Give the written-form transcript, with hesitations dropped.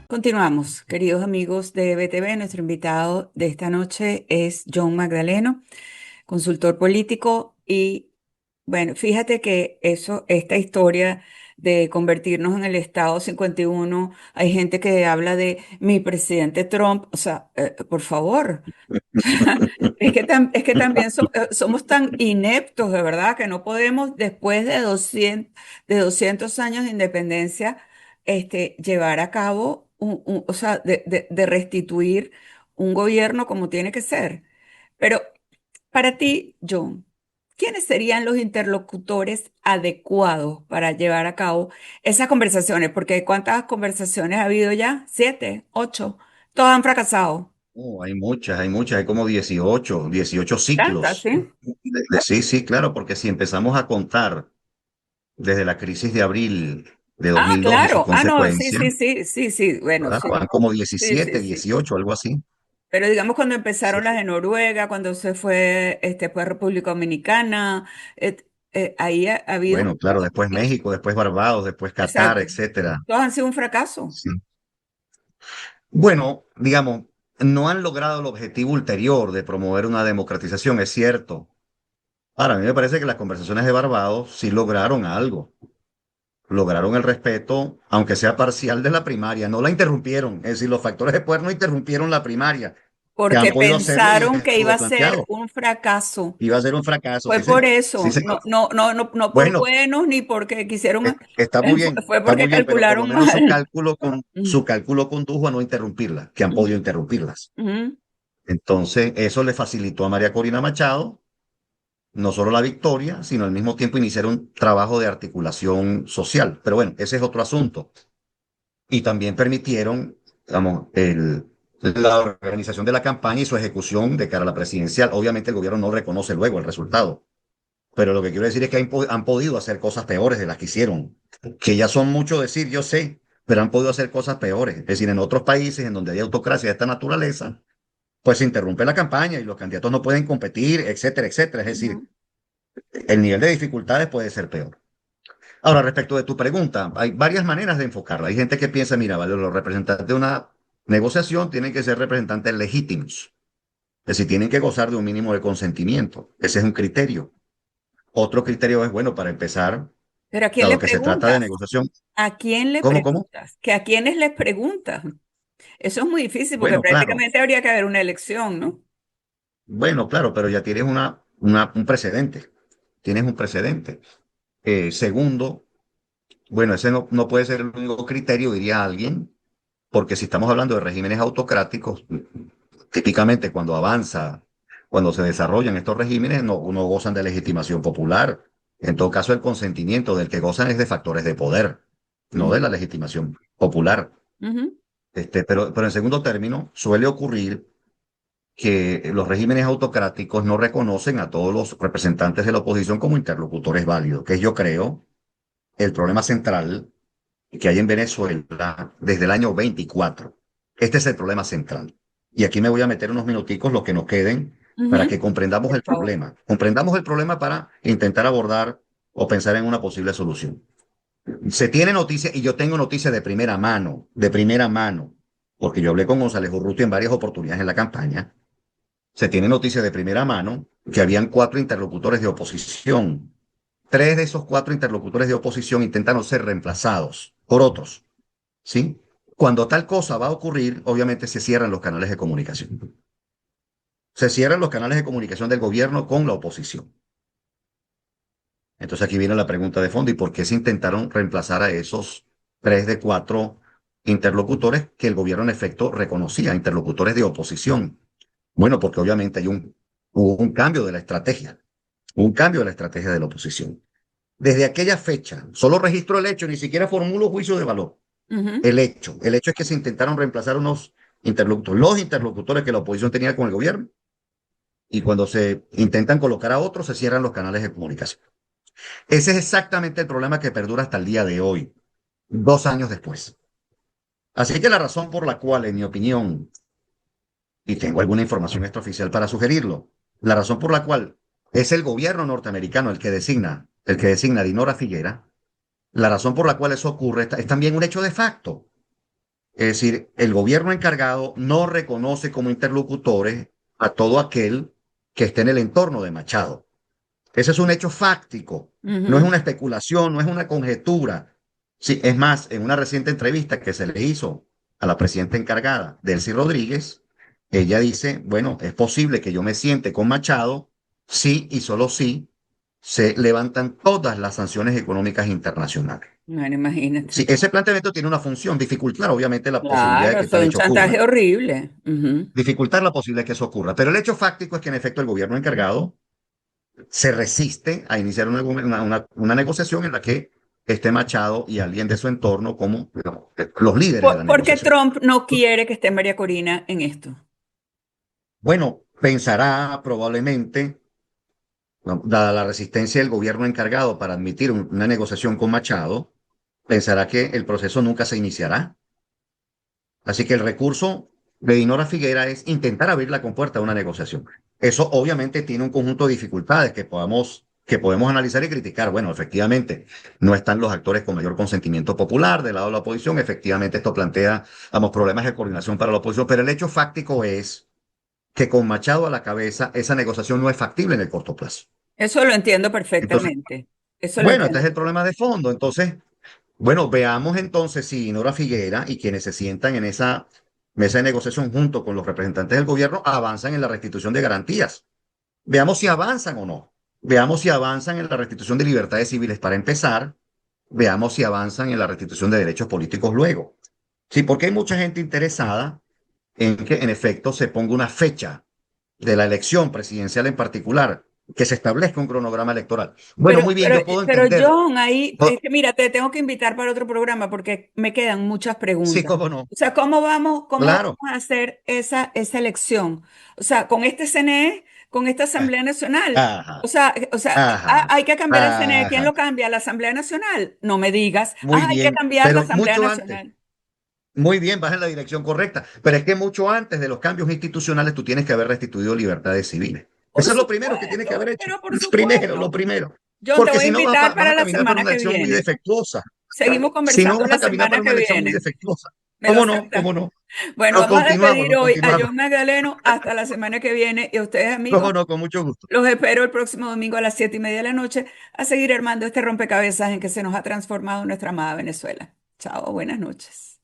Continuamos, queridos amigos de BTV. Nuestro invitado de esta noche es John Magdaleno, consultor político. Y bueno, fíjate que esta historia de convertirnos en el Estado 51, hay gente que habla de mi presidente Trump. O sea, por favor. Es que también somos tan ineptos, de verdad, que no podemos, después de 200 años de independencia, llevar a cabo, o sea, de restituir un gobierno como tiene que ser. Pero para ti, John, ¿quiénes serían los interlocutores adecuados para llevar a cabo esas conversaciones? Porque ¿cuántas conversaciones ha habido ya? ¿7? ¿8? Todas han fracasado. Hay como 18 ¿Tantas, ciclos. sí? Sí, sí, claro, porque si empezamos a contar desde la crisis de abril de Ah, 2002 y sus claro. Ah, no, sí, consecuencias, sí, sí, sí, sí. Bueno, ¿verdad? sí, Van como sí, sí, 17, sí. 18, algo así. Pero digamos cuando Sí. empezaron las de Noruega, cuando se fue, fue República Dominicana, ahí ha habido, Bueno, claro, después México, después Barbados, después Qatar, exacto. etcétera. Todos han sido un fracaso. Sí. Bueno, digamos, no han logrado el objetivo ulterior de promover una democratización, es cierto. Ahora, a mí me parece que las conversaciones de Barbados sí lograron algo. Lograron el respeto, aunque sea parcial, de la primaria. No la interrumpieron. Es decir, los factores de poder no interrumpieron la primaria, que han Porque podido hacerlo y pensaron que iba estuvo a ser planteado. un fracaso. Iba a ser un fracaso, Fue sí, por señor. Sí, eso, señor. no, no, no, no, no por Bueno, buenos ni porque quisieron, fue está porque muy bien, pero por lo calcularon menos mal. su cálculo condujo a no interrumpirla, que han Ujú, podido interrumpirlas. ujú, Entonces, eso le facilitó a María Corina Machado no solo la victoria, sino al mismo tiempo iniciar un trabajo de articulación social. Pero bueno, ese es otro asunto. Y también permitieron, digamos, la organización de la campaña y su ejecución de cara a la presidencial. Obviamente el gobierno no reconoce luego el resultado, pero lo que quiero decir es que han podido hacer cosas peores de las que hicieron, que ya son mucho decir, yo sé, pero han podido hacer cosas peores. Es decir, en otros países en donde hay autocracia de esta naturaleza, pues se interrumpe la campaña y los candidatos no pueden competir, etcétera, etcétera. Es decir, ujú. el nivel de dificultades puede ser peor. Ahora, respecto de tu pregunta, hay varias maneras de enfocarla. Hay gente que piensa, mira, vale, los representantes de una negociación tienen que ser representantes legítimos, es decir, tienen que gozar de un mínimo de consentimiento. Ese es un criterio. Otro criterio es, bueno, para empezar, Pero ¿a quién le dado que se trata de preguntas? negociación, ¿A quién le ¿cómo? preguntas? ¿Que a quiénes les preguntas? Eso es muy difícil porque Bueno, claro, prácticamente habría que haber una elección, ¿no? bueno, claro, pero ya tienes un precedente. Tienes un precedente. Segundo, bueno, ese no puede ser el único criterio, diría alguien, porque si estamos hablando de regímenes autocráticos, típicamente cuando se desarrollan estos regímenes, no gozan de legitimación popular. En todo caso, el consentimiento del que gozan es de factores de poder, no de Ujú, la legitimación popular. ujú, Pero en segundo término, suele ocurrir que los regímenes autocráticos no reconocen a todos los representantes de la oposición como interlocutores válidos, que es, yo creo, el problema central que hay en Venezuela desde el año 24. Este es el problema central. Y aquí me voy a meter unos minuticos, los que nos queden, para ujú. que comprendamos Por el favor. problema. Comprendamos el problema para intentar abordar o pensar en una posible solución. Se tiene noticia, y yo tengo noticia de primera mano, porque yo hablé con González Urrutia en varias oportunidades en la campaña. Se tiene noticia de primera mano que habían 4 interlocutores de oposición. 3 de esos 4 interlocutores de oposición intentaron ser reemplazados por otros. ¿Sí? Cuando tal cosa va a ocurrir, obviamente se cierran los canales de comunicación. Se cierran los canales de comunicación del gobierno con la oposición. Entonces aquí viene la pregunta de fondo, ¿y por qué se intentaron reemplazar a esos 3 de 4 interlocutores que el gobierno en efecto reconocía, interlocutores de oposición? Bueno, porque obviamente hubo un cambio de la estrategia, un cambio de la estrategia de la oposición. Desde aquella fecha, solo registro el hecho, ni siquiera formulo juicio de valor. Ujú. El hecho es que se intentaron reemplazar unos interlocutores, los interlocutores que la oposición tenía con el gobierno, y cuando se intentan colocar a otros, se cierran los canales de comunicación. Ese es exactamente el problema que perdura hasta el día de hoy, 2 años después. Así que la razón por la cual, en mi opinión, y tengo alguna información extraoficial para sugerirlo, la razón por la cual es el gobierno norteamericano el que designa a Dinora Figuera, la razón por la cual eso ocurre es también un hecho de facto. Es decir, el gobierno encargado no reconoce como interlocutores a todo aquel que esté en el entorno de Machado. Ese es un hecho fáctico, no es Ujú. una especulación, no es una conjetura. Sí, es más, en una reciente entrevista que se le hizo a la presidenta encargada, Delcy Rodríguez, ella dice, bueno, es posible que yo me siente con Machado sí y solo sí se levantan todas las sanciones económicas internacionales. Bueno, Sí, imagínate. ese planteamiento tiene una función, dificultar obviamente la posibilidad de Claro, que eso tal es un hecho ocurra, chantaje horrible. Ujú. dificultar la posibilidad de que eso ocurra. Pero el hecho fáctico es que en efecto el gobierno encargado se resiste a iniciar una negociación en la que esté Machado y alguien de su entorno como digamos, los líderes de la ¿Por qué negociación. Trump no quiere que esté María Corina en esto? Bueno, pensará probablemente, ¿no? Dada la resistencia del gobierno encargado para admitir una negociación con Machado, pensará que el proceso nunca se iniciará. Así que el recurso de Dinora Figuera es intentar abrir la compuerta a una negociación. Eso obviamente tiene un conjunto de dificultades que podemos analizar y criticar. Bueno, efectivamente, no están los actores con mayor consentimiento popular del lado de la oposición. Efectivamente, esto plantea, vamos, problemas de coordinación para la oposición, pero el hecho fáctico es que con Machado a la cabeza, esa negociación no es factible en el corto plazo. Eso lo entiendo Entonces, perfectamente. Eso lo bueno, este entiendo. es el problema de fondo. Entonces, bueno, veamos entonces si Nora Figuera y quienes se sientan en esa mesa de negociación junto con los representantes del gobierno avanzan en la restitución de garantías. Veamos si avanzan o no. Veamos si avanzan en la restitución de libertades civiles para empezar. Veamos si avanzan en la restitución de derechos políticos luego. Sí, porque hay mucha gente interesada en que en efecto se ponga una fecha de la elección presidencial en particular, que se establezca un cronograma electoral. Bueno, muy bien, yo puedo Pero entender. John, ahí, No, es que mira, te tengo que invitar para otro programa porque me quedan muchas sí, preguntas. cómo no. O sea, cómo Claro. vamos a hacer esa elección? O sea, con este CNE, con esta Asamblea Nacional. Ajá. Ah, Ajá, hay que cambiar el CNE. ¿Quién ajá, lo cambia? ¿La Asamblea Nacional? No me digas. muy Ah, hay que bien, cambiar la pero Asamblea mucho antes, Nacional. muy bien, vas en la dirección correcta, pero es que mucho antes de los cambios institucionales tú tienes que haber restituido libertades civiles. Por Eso es lo primero que tienes que haber supuesto, hecho, pero por primero, supuesto. lo primero, John, te porque voy a si no invitar vas para a la caminar para semana una que elección muy viene. defectuosa, Seguimos si no conversando vas la a caminar semana para una que elección muy viene. defectuosa. ¿Me lo ¿Cómo no? aceptas? ¿Cómo no? Bueno, Lo vamos a continuamos, despedir lo hoy a continuamos. John Magdaleno hasta la semana que viene y a ustedes, amigos, ¿Cómo no? Con mucho gusto. los espero el próximo domingo a las 7:30 de la noche a seguir armando este rompecabezas en que se nos ha transformado nuestra amada Venezuela. Chao, buenas noches.